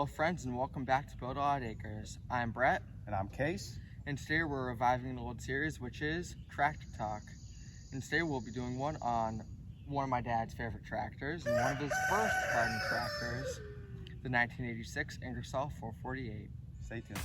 Hello friends, and welcome back to Build a Lot Acres. I'm Brett. And I'm Case. And today we're reviving an old series, which is Tractor Talk. And today we'll be doing one on one of my dad's favorite tractors and one of his first garden tractors, the 1986 Ingersoll 448. Stay tuned.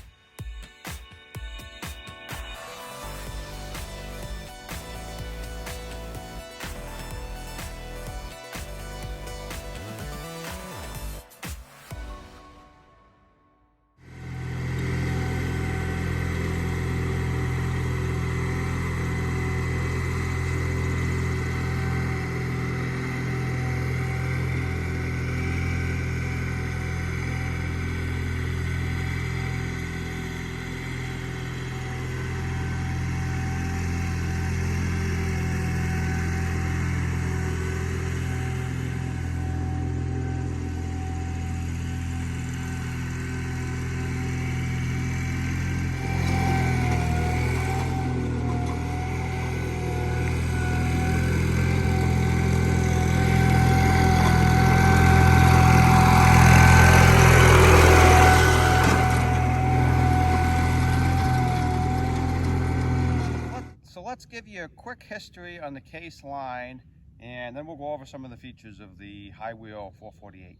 So let's give you a quick history on the Case line, and then we'll go over some of the features of the high wheel 448.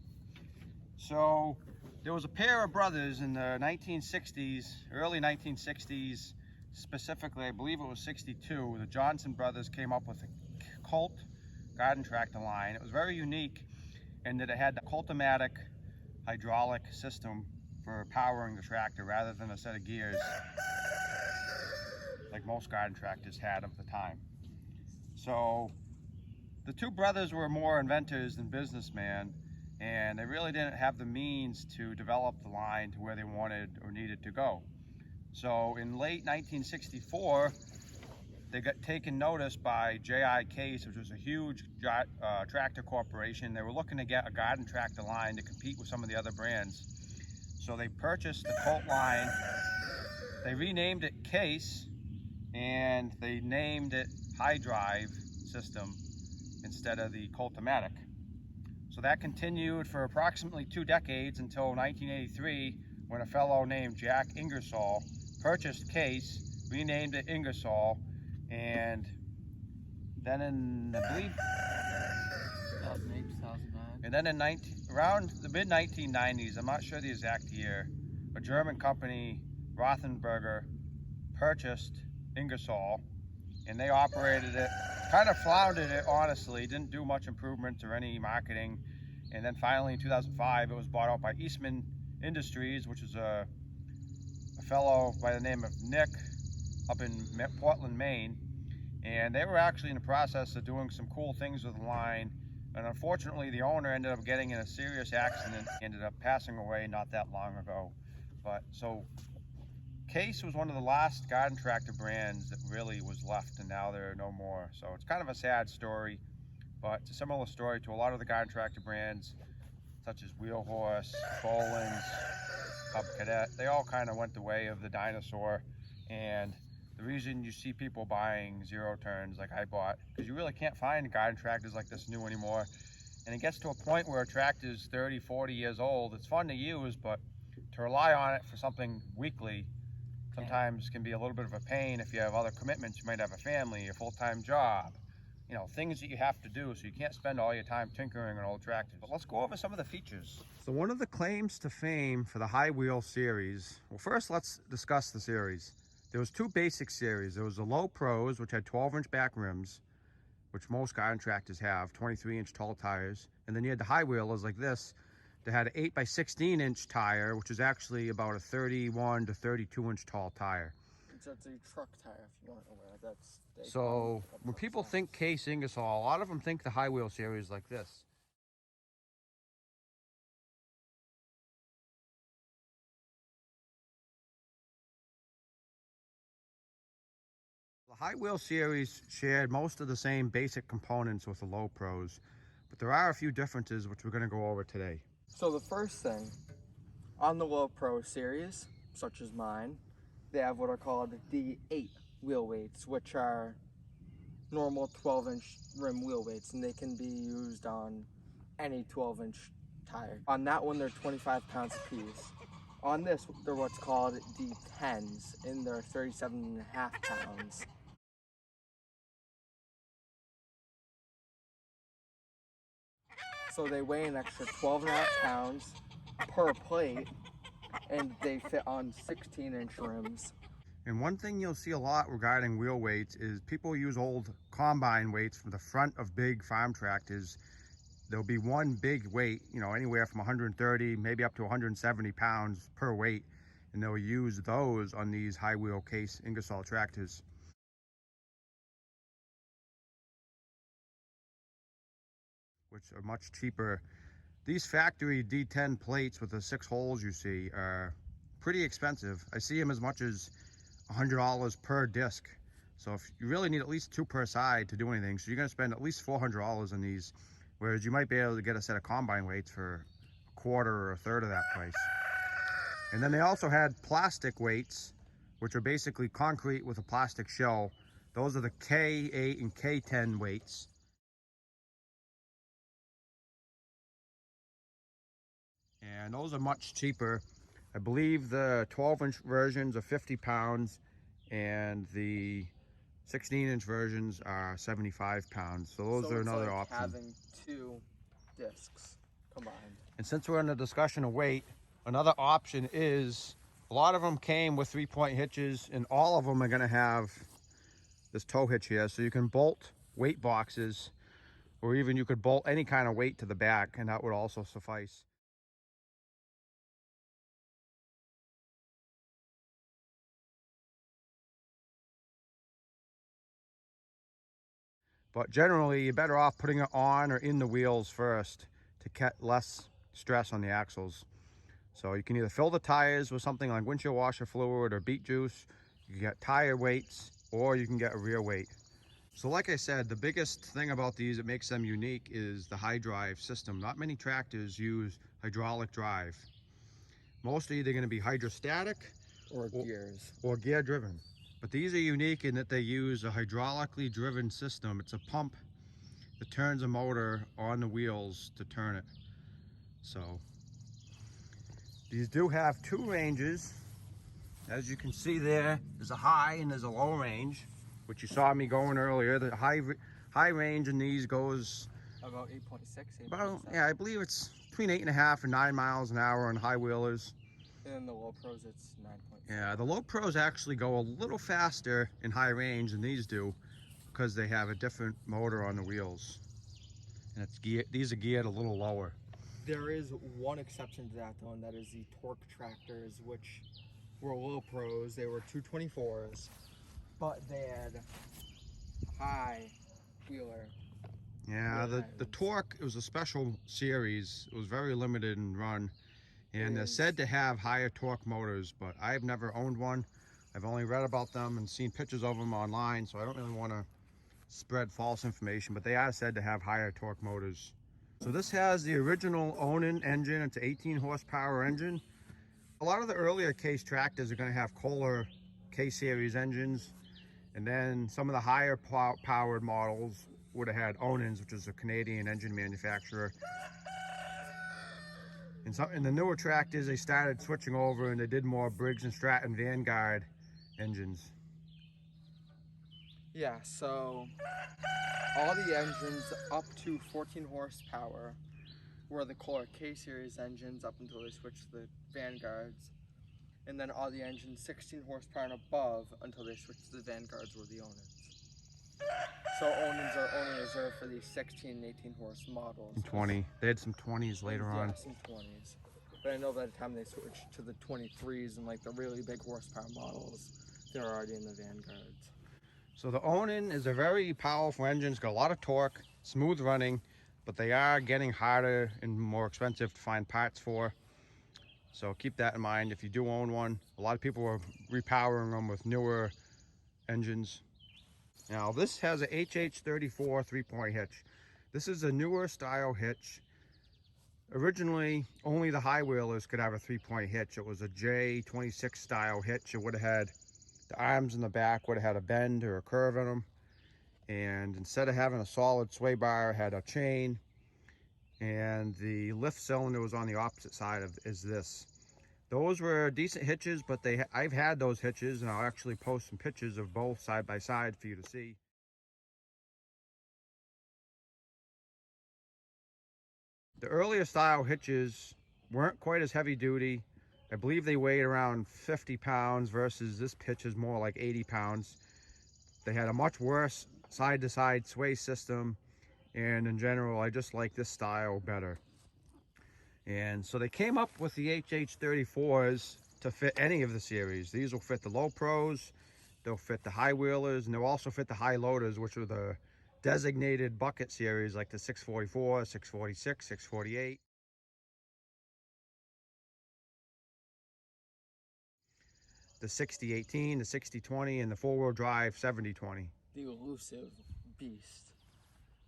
So there was a pair of brothers in the 1960s, early 1960s, specifically I believe it was 62. The Johnson brothers came up with a Colt garden tractor line. It was very unique in that it had the Colt-o-matic hydraulic system for powering the tractor rather than a set of gears like most garden tractors had of the time. So the two brothers were more inventors than businessmen, and they really didn't have the means to develop the line to where they wanted or needed to go. So in late 1964, they got taken notice by J.I. Case, which was a huge tractor corporation. They were looking to get a garden tractor line to compete with some of the other brands. So they purchased the Colt line, they renamed it Case, and they named it High Drive System instead of the Colt-o-matic. So that continued for approximately 2 decades until 1983, when a fellow named Jack Ingersoll purchased Case, renamed it Ingersoll, and then in, I believe, 2008, 2009. and then in around the mid-1990s, I'm not sure the exact year, a German company, Rothenberger, purchased Ingersoll, and they operated it, kind of floundered it honestly, didn't do much improvements or any marketing, and then finally in 2005 it was bought out by Eastman Industries, which is a fellow by the name of Nick up in Portland, Maine, and they were actually in the process of doing some cool things with the line, and unfortunately the owner ended up getting in a serious accident, ended up passing away not that long ago. But so Case was one of the last garden tractor brands that really was left, and now there are no more. So it's kind of a sad story, but it's a similar story to a lot of the garden tractor brands, such as Wheel Horse, Boland's, Cub Cadet. They all kind of went the way of the dinosaur, and the reason you see people buying zero turns like I bought, because you really can't find garden tractors like this new anymore. And it gets to a point where a tractor is 30, 40 years old. It's fun to use, but to rely on it for something weekly sometimes can be a little bit of a pain if you have other commitments. You might have a family, a full-time job, you know, things that you have to do, so you can't spend all your time tinkering on old tractors. But let's go over some of the features. So one of the claims to fame for the high wheel series, well, first let's discuss the series. There was 2 basic series. There was the Low Pros, which had 12-inch back rims, which most garden tractors have, 23-inch tall tires, and then you had the high wheelers like this. They had an 8 by 16-inch tire, which is actually about a 31 to 32-inch tall tire. That's a truck tire, if you weren't aware. So when people think Case Ingersoll, a lot of them think the high wheel series like this. The high wheel series shared most of the same basic components with the Low Pros, but there are a few differences which we're going to go over today. So the first thing, on the Low Pro series, such as mine, they have what are called the 8 wheel weights, which are normal 12-inch rim wheel weights, and they can be used on any 12-inch tire. On that one, they're 25 pounds a piece. On this, they're what's called D10s, and they're 37.5 pounds. So they weigh an extra 12.5 pounds per plate, and they fit on 16-inch rims. And one thing you'll see a lot regarding wheel weights is people use old combine weights from the front of big farm tractors. There'll be one big weight, you know, anywhere from 130, maybe up to 170 pounds per weight. And they'll use those on these high wheel case Ingersoll tractors. Which are much cheaper. These factory D10 plates with the 6 holes you see are pretty expensive. I see them as much as $100 per disc. So if you really need at least 2 per side to do anything, so you're gonna spend at least $400 on these, whereas you might be able to get a set of combine weights for a quarter or a third of that price. And then they also had plastic weights, which are basically concrete with a plastic shell. Those are the K8 and K10 weights. And those are much cheaper. I believe the 12-inch versions are 50 pounds and the 16-inch versions are 75 pounds. So those are another option. Having 2 discs combined. And since we're in the discussion of weight, another option is a lot of them came with 3-point hitches, and all of them are going to have this tow hitch here. So you can bolt weight boxes, or even you could bolt any kind of weight to the back, and that would also suffice. But generally, you're better off putting it on or in the wheels first to get less stress on the axles. So you can either fill the tires with something like windshield washer fluid or beet juice. You can get tire weights, or you can get a rear weight. So like I said, the biggest thing about these that makes them unique is the high drive system. Not many tractors use hydraulic drive. Most are either going to be hydrostatic Or gears. or gear driven. But these are unique in that they use a hydraulically driven system. It's a pump that turns a motor on the wheels to turn it. So these do have 2 ranges. As you can see there's a high and there's a low range, which you saw me going earlier. The high range in these goes About 8.6, 8.7. about, yeah, I believe it's between 8.5 and 9 miles an hour on high wheelers. And the low pros, it's 9.5. Yeah, the low pros actually go a little faster in high range than these do, because they have a different motor on the wheels. And it's geared, these are geared a little lower. There is one exception to that though, and that is the torque tractors, which were low pros. They were 224s, but they had high wheeler. Yeah, the torque, it was a special series. It was very limited in run. And they're said to have higher torque motors, but I've never owned one. I've only read about them and seen pictures of them online, so I don't really want to spread false information, but they are said to have higher torque motors. So this has the original Onan engine. It's an 18 horsepower engine. A lot of the earlier case tractors are going to have Kohler K-series engines, and then some of the higher powered models would have had Onans, which is a Canadian engine manufacturer. In the newer tractors, they started switching over and they did more Briggs & Stratton Vanguard engines. Yeah, so all the engines up to 14 horsepower were the Kohler K-series engines up until they switched to the Vanguards. And then all the engines 16 horsepower and above until they switched to the Vanguards were the Onans. So Onans are only reserved for these 16 and 18 horse models. And 20. They had some 20s later on. Yeah, some 20s. But I know by the time they switched to the 23s and like the really big horsepower models, they're already in the Vanguards. So the Onan is a very powerful engine. It's got a lot of torque, smooth running, but they are getting harder and more expensive to find parts for. So keep that in mind if you do own one. A lot of people are repowering them with newer engines. Now this has a HH34 3-point hitch. This is a newer style hitch. Originally, only the high wheelers could have a 3-point hitch. It was a J26 style hitch. It would have had the arms in the back, would have had a bend or a curve in them. And instead of having a solid sway bar, it had a chain. and the lift cylinder was on the opposite side of this. Those were decent hitches, but I've had those hitches, and I'll actually post some pictures of both side by side for you to see. The earlier style hitches weren't quite as heavy duty. I believe they weighed around 50 pounds versus this hitch is more like 80 pounds. They had a much worse side to side sway system, and in general I just like this style better. And so they came up with the HH34s to fit any of the series. These will fit the low pros, they'll fit the high wheelers, and they'll also fit the high loaders, which are the designated bucket series like the 644, 646, 648. The 6018, the 6020, and the four-wheel drive 7020. The elusive beast,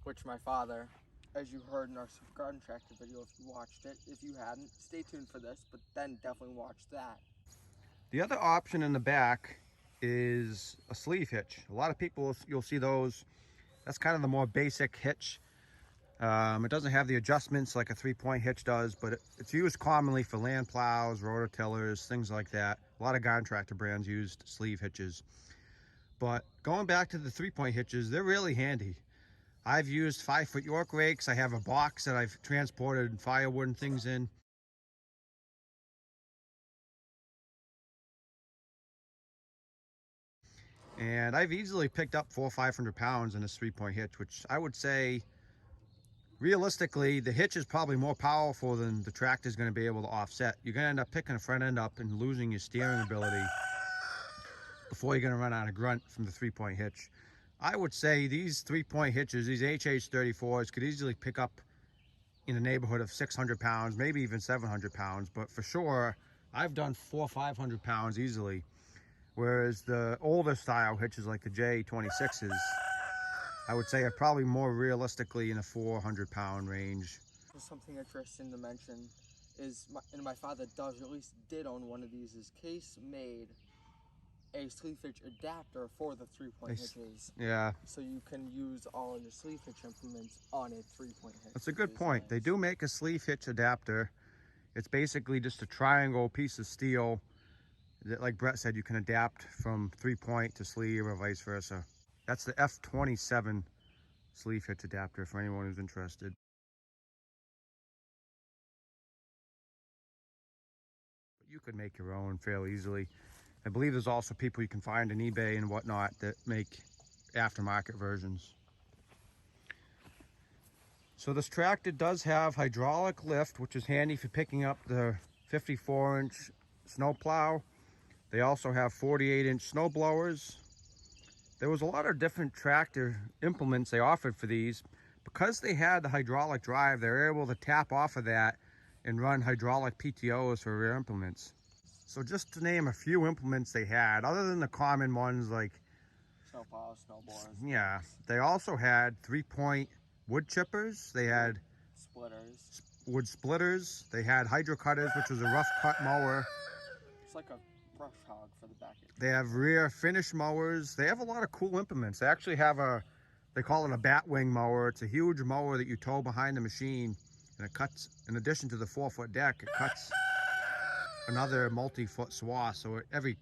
which my father, as you heard in our Super Garden Tractor video, if you watched it, if you hadn't, stay tuned for this, but then definitely watch that. The other option in the back is a sleeve hitch. A lot of people, you'll see those. That's kind of the more basic hitch. It doesn't have the adjustments like a 3-point hitch does, but it's used commonly for land plows, rototillers, things like that. A lot of garden tractor brands used sleeve hitches. But going back to the 3-point hitches, they're really handy. I've used 5-foot York rakes. I have a box that I've transported firewood and things in. And I've easily picked up 400 or 500 pounds in this 3-point hitch, which I would say, realistically, the hitch is probably more powerful than the tractor is going to be able to offset. You're going to end up picking the front end up and losing your steering ability before you're going to run out of grunt from the 3-point hitch. I would say these 3-point hitches, these HH34s, could easily pick up in the neighborhood of 600 pounds, maybe even 700 pounds, but for sure, I've done 400 or 500 pounds easily. Whereas the older style hitches like the J26s, I would say are probably more realistically in a 400 pound range. Something interesting to mention is, my father did own one of these, is Case made a sleeve hitch adapter for the 3-point hitches. Yeah. So you can use all of your sleeve hitch implements on a 3-point hitch. That's a good point. They do make a sleeve hitch adapter. It's basically just a triangle piece of steel that, like Brett said, you can adapt from 3-point to sleeve or vice versa. That's the F27 sleeve hitch adapter for anyone who's interested. But you could make your own fairly easily. I believe there's also people you can find on eBay and whatnot that make aftermarket versions. So this tractor does have hydraulic lift, which is handy for picking up the 54-inch snow plow. They also have 48-inch snow blowers. There was a lot of different tractor implements they offered for these. Because they had the hydraulic drive, they were able to tap off of that and run hydraulic PTOs for rear implements. So just to name a few implements they had, other than the common ones like snow plows, snow blowers. Yeah, they also had 3-point wood chippers. They had splitters, wood splitters. They had hydro cutters, which was a rough cut mower. It's like a brush hog for the back. They have rear finish mowers. They have a lot of cool implements. They actually have they call it a batwing mower. It's a huge mower that you tow behind the machine, and it cuts, in addition to the 4-foot deck, it cuts another multi-foot swath. So every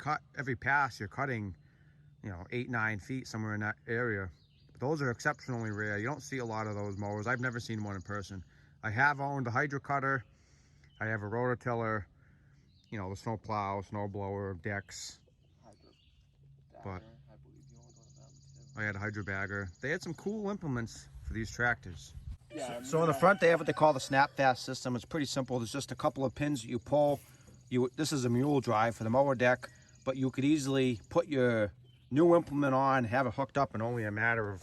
pass, you're cutting, 8-9 feet, somewhere in that area. But those are exceptionally rare. You don't see a lot of those mowers. I've never seen one in person. I have owned a hydro cutter. I have a rototiller, the snow plow, snow blower, decks. But I believe you owned one of them too. I had a hydro bagger. They had some cool implements for these tractors. Yeah, So in the front they have what they call the snap fast system. It's pretty simple. There's just a couple of pins that you pull. This is a mule drive for the mower deck, but you could easily put your new implement on, have it hooked up in only a matter of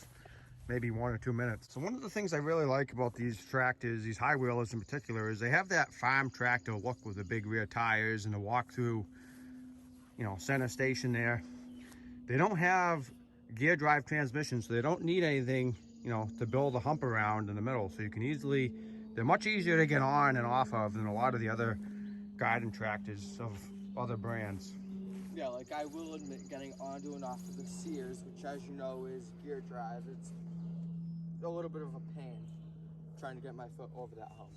maybe 1 or 2 minutes. So one of the things I really like about these tractors, these high wheelers in particular, is they have that farm tractor look with the big rear tires and the walk through, center station there. They don't have gear drive transmission, so they don't need anything, to build a hump around in the middle. So you can they're much easier to get on and off of than a lot of the other garden tractors of other brands. Yeah, like I will admit, getting onto and off of the Sears, which as you know is gear drive, it's a little bit of a pain trying to get my foot over that hump.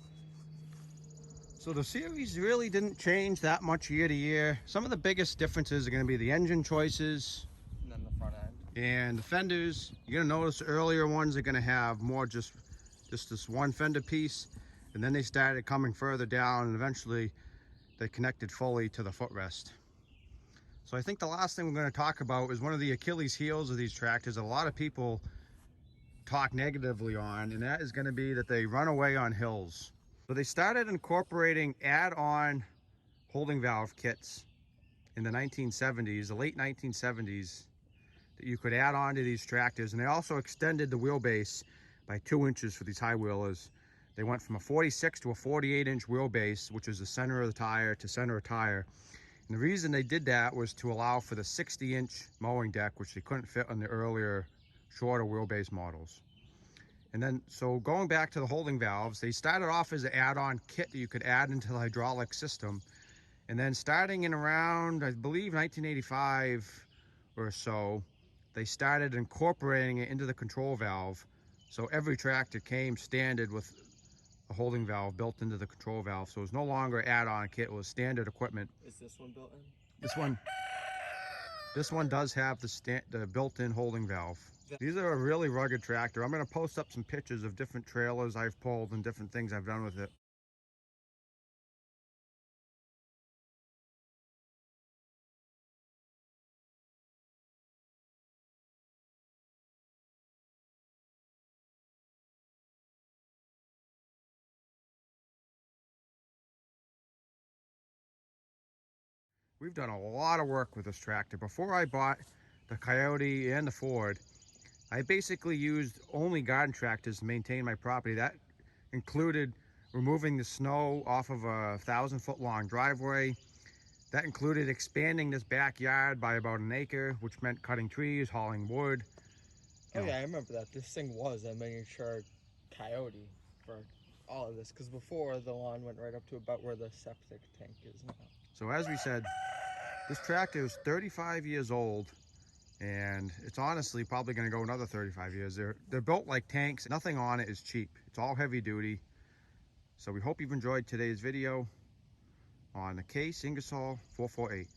So the series really didn't change that much year to year. Some of the biggest differences are going to be the engine choices And then the front end. and the fenders. You're going to notice earlier ones are going to have more just this one fender piece, and then they started coming further down, and eventually they connected fully to the footrest. So I think the last thing we're going to talk about is one of the Achilles heels of these tractors that a lot of people talk negatively on, and that is going to be that they run away on hills. So they started incorporating add-on holding valve kits in the 1970s, the late 1970s, that you could add on to these tractors, and they also extended the wheelbase by 2 inches for these high wheelers. They went from a 46 to a 48-inch wheelbase, which is the center of the tire to center of tire. And the reason they did that was to allow for the 60-inch mowing deck, which they couldn't fit on the earlier shorter wheelbase models. And then, so going back to the holding valves, they started off as an add-on kit that you could add into the hydraulic system. And then starting in around, I believe, 1985 or so, they started incorporating it into the control valve. So every tractor came standard with a holding valve built into the control valve. So it was no longer add-on kit, it was standard equipment. Is this one built in? This one does have the built-in holding valve. These are a really rugged tractor. I'm going to post up some pictures of different trailers I've pulled and different things I've done with it. We've done a lot of work with this tractor. Before I bought the Coyote and the Ford, I basically used only garden tractors to maintain my property. That included removing the snow off of a 1,000-foot long driveway. That included expanding this backyard by about an acre, which meant cutting trees, hauling wood. Oh yeah, I remember that. This thing was a miniature Coyote for all of this, because before the lawn went right up to about where the septic tank is now. So as we said, this tractor is 35 years old, and it's honestly probably going to go another 35 years. They're built like tanks. Nothing on it is cheap. It's all heavy duty. So we hope you've enjoyed today's video on the Case Ingersoll 448.